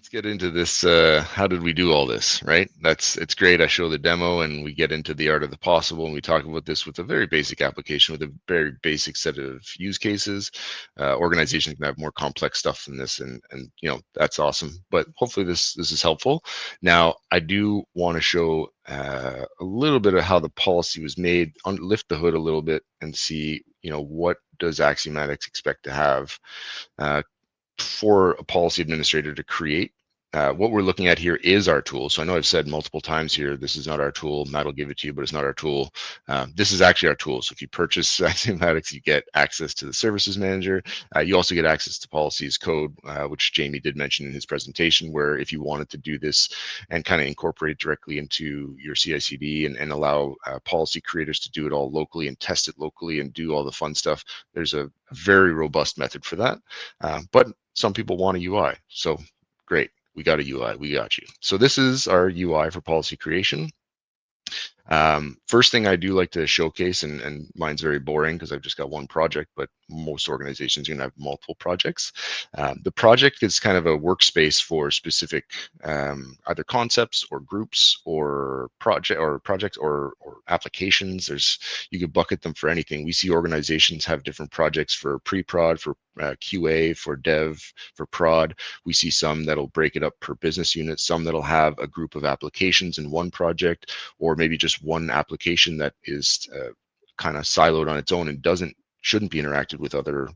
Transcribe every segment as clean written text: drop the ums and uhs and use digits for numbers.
Let's get into this. How did we do all this, right? It's great. I show the demo and we get into the art of the possible, and we talk about this with a very basic application with a very basic set of use cases. Organizations can have more complex stuff than this, and that's awesome. But hopefully this is helpful. Now I do want to show a little bit of how the policy was made. Lift the hood a little bit and see what does Axiomatics expect to have for a policy administrator to create. What we're looking at here is our tool. So I know I've said multiple times here, this is not our tool. Matt will give it to you, but it's not our tool. This is actually our tool. So if you purchase Axiomatics, you get access to the Services Manager. You also get access to policies code, which Jamie did mention in his presentation, where if you wanted to do this and kind of incorporate it directly into your CI/CD and allow policy creators to do it all locally and test it locally and do all the fun stuff, there's a very robust method for that. But some people want a UI. So great. We got a UI, we got you. So this is our UI for policy creation. First thing I do like to showcase, and mine's very boring because I've just got one project, but most organizations are going to have multiple projects. The project is kind of a workspace for specific either concepts or groups or projects or applications. You could bucket them for anything. We see organizations have different projects for pre-prod, for QA, for dev, for prod. We see some that'll break it up per business unit, some that'll have a group of applications in one project, or maybe just one application that is kind of siloed on its own and shouldn't be interacted with other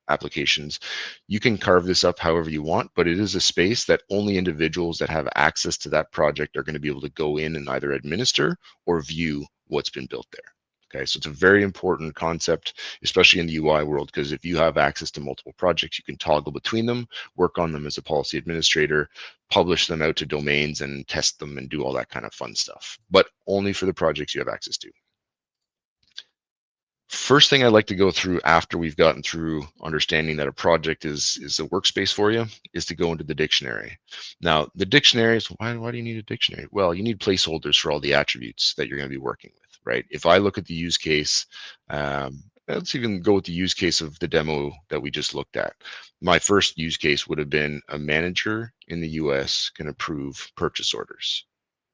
applications. You can carve this up however you want, but it is a space that only individuals that have access to that project are going to be able to go in and either administer or view what's been built there. Okay, so it's a very important concept, especially in the UI world, because if you have access to multiple projects, you can toggle between them, work on them as a policy administrator, publish them out to domains and test them and do all that kind of fun stuff, but only for the projects you have access to. First thing I'd like to go through after we've gotten through understanding that a project is a workspace for you is to go into the dictionary. Now, the dictionary is, why do you need a dictionary? Well, you need placeholders for all the attributes that you're going to be working with, right? If I look at the use case, let's even go with the use case of the demo that we just looked at. My first use case would have been a manager in the US can approve purchase orders.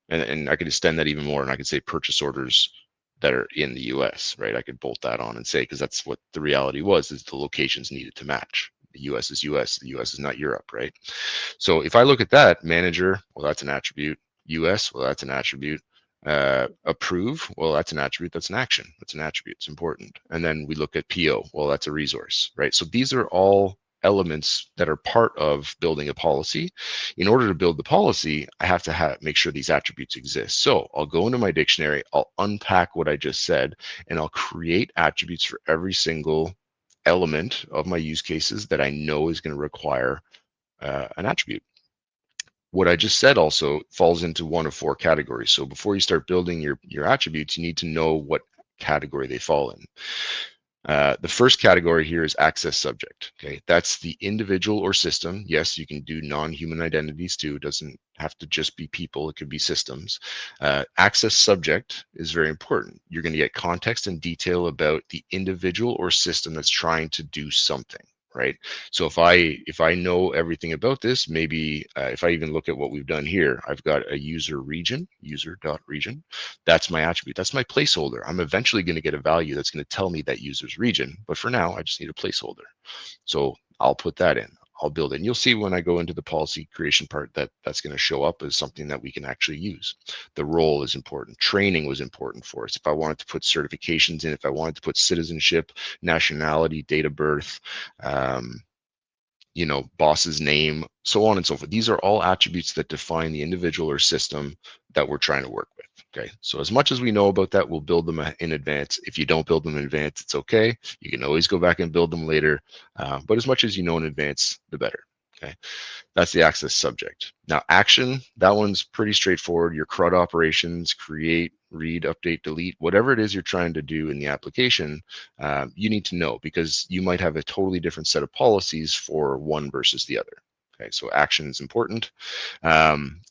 And I could extend that even more, and I could say purchase orders that are in the US, right? I could bolt that on and say, because that's what the reality was, is the locations needed to match. The US is US, the US is not Europe, right? So if I look at that, manager, well, that's an attribute. US, well, that's an attribute. Approve, well, that's an attribute, that's an action, that's an attribute, it's important. And then we look at PO, well, that's a resource, right? So these are all elements that are part of building a policy. In order to build the policy, I have to make sure these attributes exist. So I'll go into my dictionary, I'll unpack what I just said, and I'll create attributes for every single element of my use cases that I know is going to require an attribute. What I just said also falls into one of four categories. So before you start building your attributes, you need to know what category they fall in. The first category here is access subject. Okay, that's the individual or system. Yes, you can do non-human identities too. It doesn't have to just be people. It could be systems. Access subject is very important. You're going to get context and detail about the individual or system that's trying to do something, right? So if I know everything about this, maybe if I even look at what we've done here, I've got a user region, user.region. That's my attribute. That's my placeholder. I'm eventually going to get a value that's going to tell me that user's region, but for now, I just need a placeholder. So I'll put that in. I'll build it. And you'll see when I go into the policy creation part that's going to show up as something that we can actually use. The role is important. Training was important for us. If I wanted to put certifications in, if I wanted to put citizenship, nationality, date of birth, boss's name, so on and so forth. These are all attributes that define the individual or system that we're trying to work with. Okay, so as much as we know about that, we'll build them in advance. If you don't build them in advance, it's okay. You can always go back and build them later. But as much as you know in advance, the better. Okay, that's the access subject. Now, action, that one's pretty straightforward. Your CRUD operations, create, read, update, delete, whatever it is you're trying to do in the application, you need to know, because you might have a totally different set of policies for one versus the other. Okay, so action is important.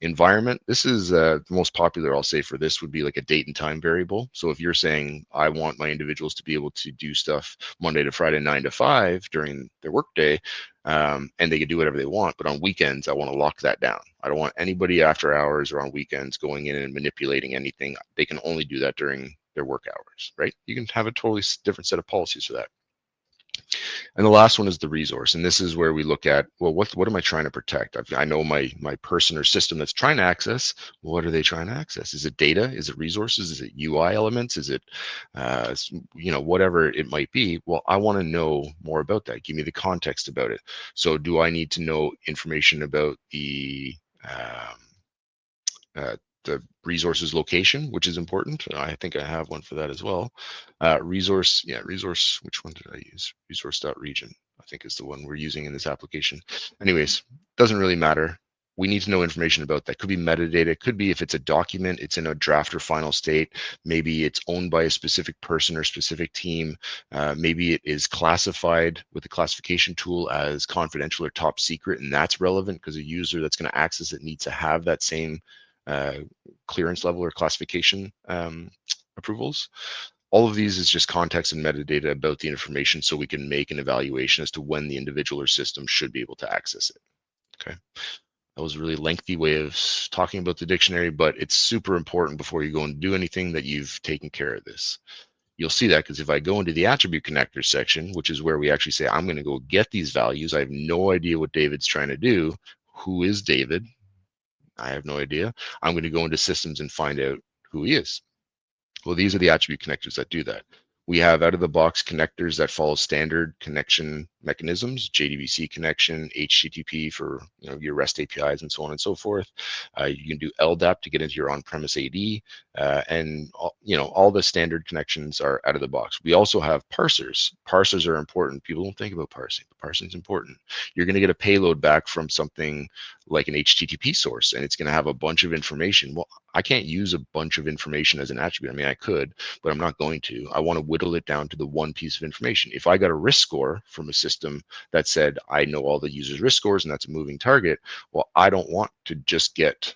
Environment, this is the most popular, I'll say, for this would be like a date and time variable. So if you're saying, I want my individuals to be able to do stuff Monday to Friday, 9 to 5 during their workday, and they can do whatever they want. But on weekends, I want to lock that down. I don't want anybody after hours or on weekends going in and manipulating anything. They can only do that during their work hours, right? You can have a totally different set of policies for that. And the last one is the resource. And this is where we look at, well, what am I trying to protect? I know my person or system that's trying to access. What are they trying to access? Is it data? Is it resources? Is it UI elements? Is it, whatever it might be? Well, I want to know more about that. Give me the context about it. So do I need to know information about the resources location, which is important. I think I have one for that as well. Resource, which one did I use? Resource.region, I think is the one we're using in this application. Anyways, doesn't really matter. We need to know information about that. Could be metadata. It could be if it's a document, it's in a draft or final state. Maybe it's owned by a specific person or specific team. Maybe it is classified with the classification tool as confidential or top secret, and that's relevant because a user that's going to access it needs to have that same clearance level or classification approvals. All of these is just context and metadata about the information so we can make an evaluation as to when the individual or system should be able to access it. Okay. That was a really lengthy way of talking about the dictionary, but it's super important before you go and do anything that you've taken care of this. You'll see that because if I go into the attribute connector section, which is where we actually say, I'm going to go get these values. I have no idea what David's trying to do. Who is David? I have no idea. I'm going to go into systems and find out who he is. Well, these are the attribute connectors that do that. We have out of the box connectors that follow standard connection mechanisms, JDBC connection, HTTP for your REST APIs and so on and so forth. You can do LDAP to get into your on-premise AD, and all the standard connections are out of the box. We also have parsers. Parsers are important. People don't think about parsing, but parsing is important. You're going to get a payload back from something like an HTTP source, and it's going to have a bunch of information. Well, I can't use a bunch of information as an attribute. I mean, I could, but I'm not going to. I want to whittle it down to the one piece of information. If I got a risk score from a system that said, I know all the users' risk scores and that's a moving target, well, I don't want to just get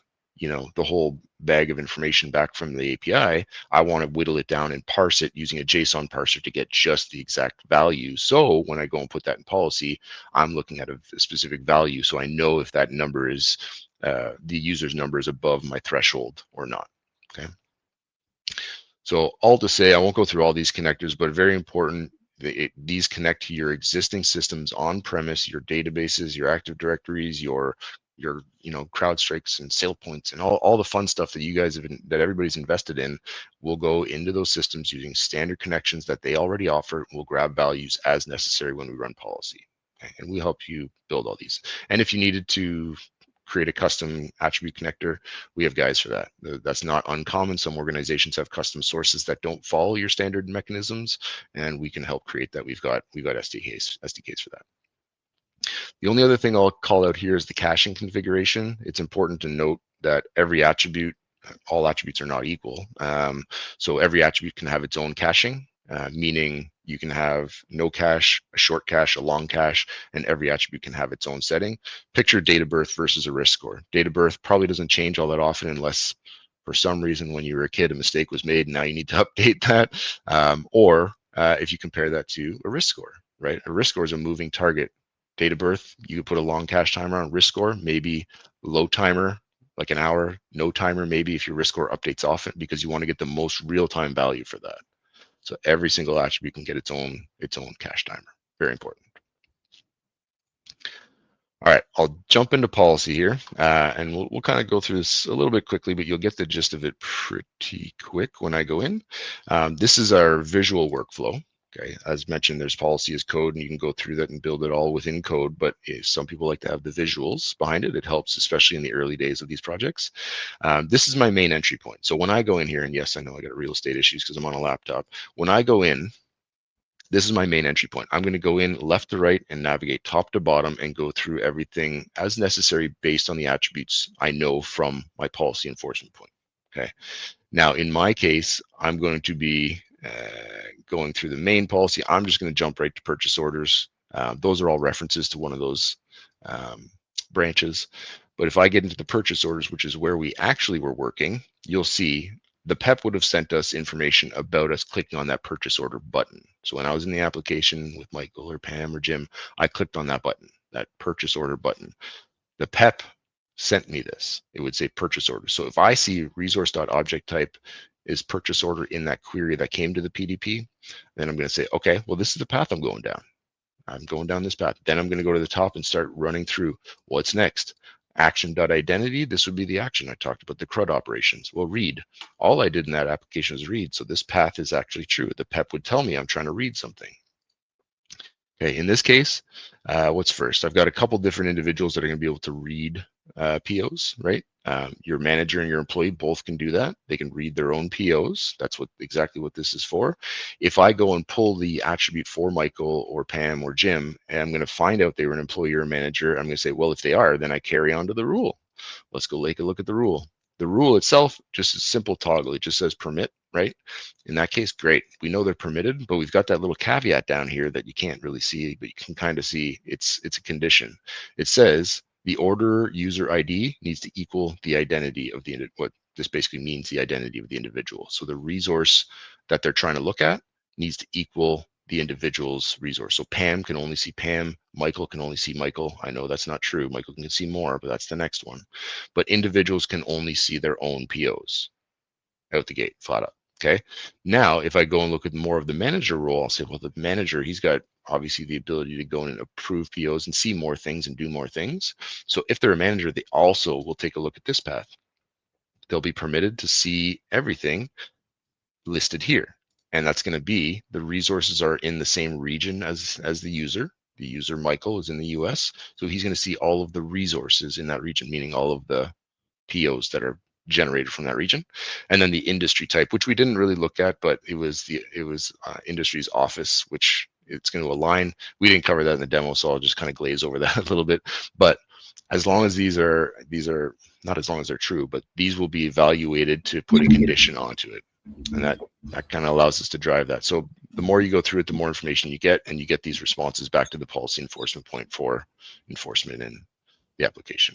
the whole bag of information back from the API. I want to whittle it down and parse it using a JSON parser to get just the exact value. So when I go and put that in policy, I'm looking at a specific value. So I know if that number is, the user's number is above my threshold or not, okay? So all to say, I won't go through all these connectors, but very important, these connect to your existing systems on premise, your databases, your Active Directories, your CrowdStrikes and SailPoints and all the fun stuff that you guys have that everybody's invested in will go into those systems using standard connections that they already offer. We'll grab values as necessary when we run policy. Okay? And we help you build all these. And if you needed to create a custom attribute connector, we have guys for that. That's not uncommon. Some organizations have custom sources that don't follow your standard mechanisms, and we can help create that. We've got SDKs for that. The only other thing I'll call out here is the caching configuration. It's important to note that every attribute, all attributes are not equal. So every attribute can have its own caching, meaning you can have no cache, a short cache, a long cache, and every attribute can have its own setting. Picture date of birth versus a risk score. Date of birth probably doesn't change all that often unless for some reason when you were a kid a mistake was made and now you need to update that. Or if you compare that to a risk score, right? A risk score is a moving target. Date of birth, you could put a long cache timer on. Risk score, maybe low timer, like an hour. No timer, maybe if your risk score updates often, because you want to get the most real-time value for that. So every single attribute can get its own cache timer. Very important. All right, I'll jump into policy here, and we'll kind of go through this a little bit quickly, but you'll get the gist of it pretty quick when I go in. This is our visual workflow. Okay, as mentioned, there's policy as code, and you can go through that and build it all within code, but some people like to have the visuals behind it. It helps, especially in the early days of these projects. This is my main entry point. So when I go in here, and yes, I know I got real estate issues because I'm on a laptop. When I go in, this is my main entry point. I'm going to go in left to right and navigate top to bottom and go through everything as necessary based on the attributes I know from my policy enforcement point. Okay. Now, in my case, I'm going to be going through the main policy. I'm just going to jump right to purchase orders. Those are all references to one of those branches. But if I get into the purchase orders, which is where we actually were working, you'll see the PEP would have sent us information about us clicking on that purchase order button. So when I was in the application with Michael or Pam or Jim, I clicked on that button. that purchase order button. The PEP sent me this. It would say purchase order. So if I see resource.object type is purchase order in that query that came to the PDP, then I'm going to say, okay, well, this is the path I'm going down. I'm going down this path. Then I'm going to go to the top and start running through what's next. Action.identity, this would be the action. I talked about the CRUD operations. Well, read. All I did in that application was read. So this path is actually true. The PEP would tell me I'm trying to read something. Okay, in this case, what's first? I've got a couple different individuals that are going to be able to read POs, right? Your manager and your employee both can do that. They can read their own POs. That's exactly what this is for. If I go and pull the attribute for Michael or Pam or Jim, and I'm going to find out they were an employee or a manager, I'm going to say, well, if they are, then I carry on to the rule. Let's go take a look at the rule. The rule itself, just a simple toggle. It just says permit, right? In that case, great. We know they're permitted, but we've got that little caveat down here that you can't really see, but you can kind of see it's a condition. It says the order user ID needs to equal the identity of what this basically means, the identity of the individual. So the resource that they're trying to look at needs to equal the individual's resource. So Pam can only see Pam, Michael can only see Michael. I know that's not true. Michael can see more, but that's the next one. But individuals can only see their own POs out the gate, flat out. Okay. Now, if I go and look at more of the manager role, I'll say, well, the manager, he's got obviously the ability to go in and approve POs and see more things and do more things. So if they're a manager, they also will take a look at this path. They'll be permitted to see everything listed here. And that's going to be the resources are in the same region as the user. The user, Michael, is in the US. So he's going to see all of the resources in that region, meaning all of the POs that are generated from that region. And then the industry type, which we didn't really look at, but it was industry's office, which it's going to align. We didn't cover that in the demo, so I'll just kind of glaze over that a little bit. But as long as these are not as long as they're true, but these will be evaluated to put a condition onto it. And that kind of allows us to drive that. So the more you go through it, the more information you get, and you get these responses back to the policy enforcement point for enforcement in the application.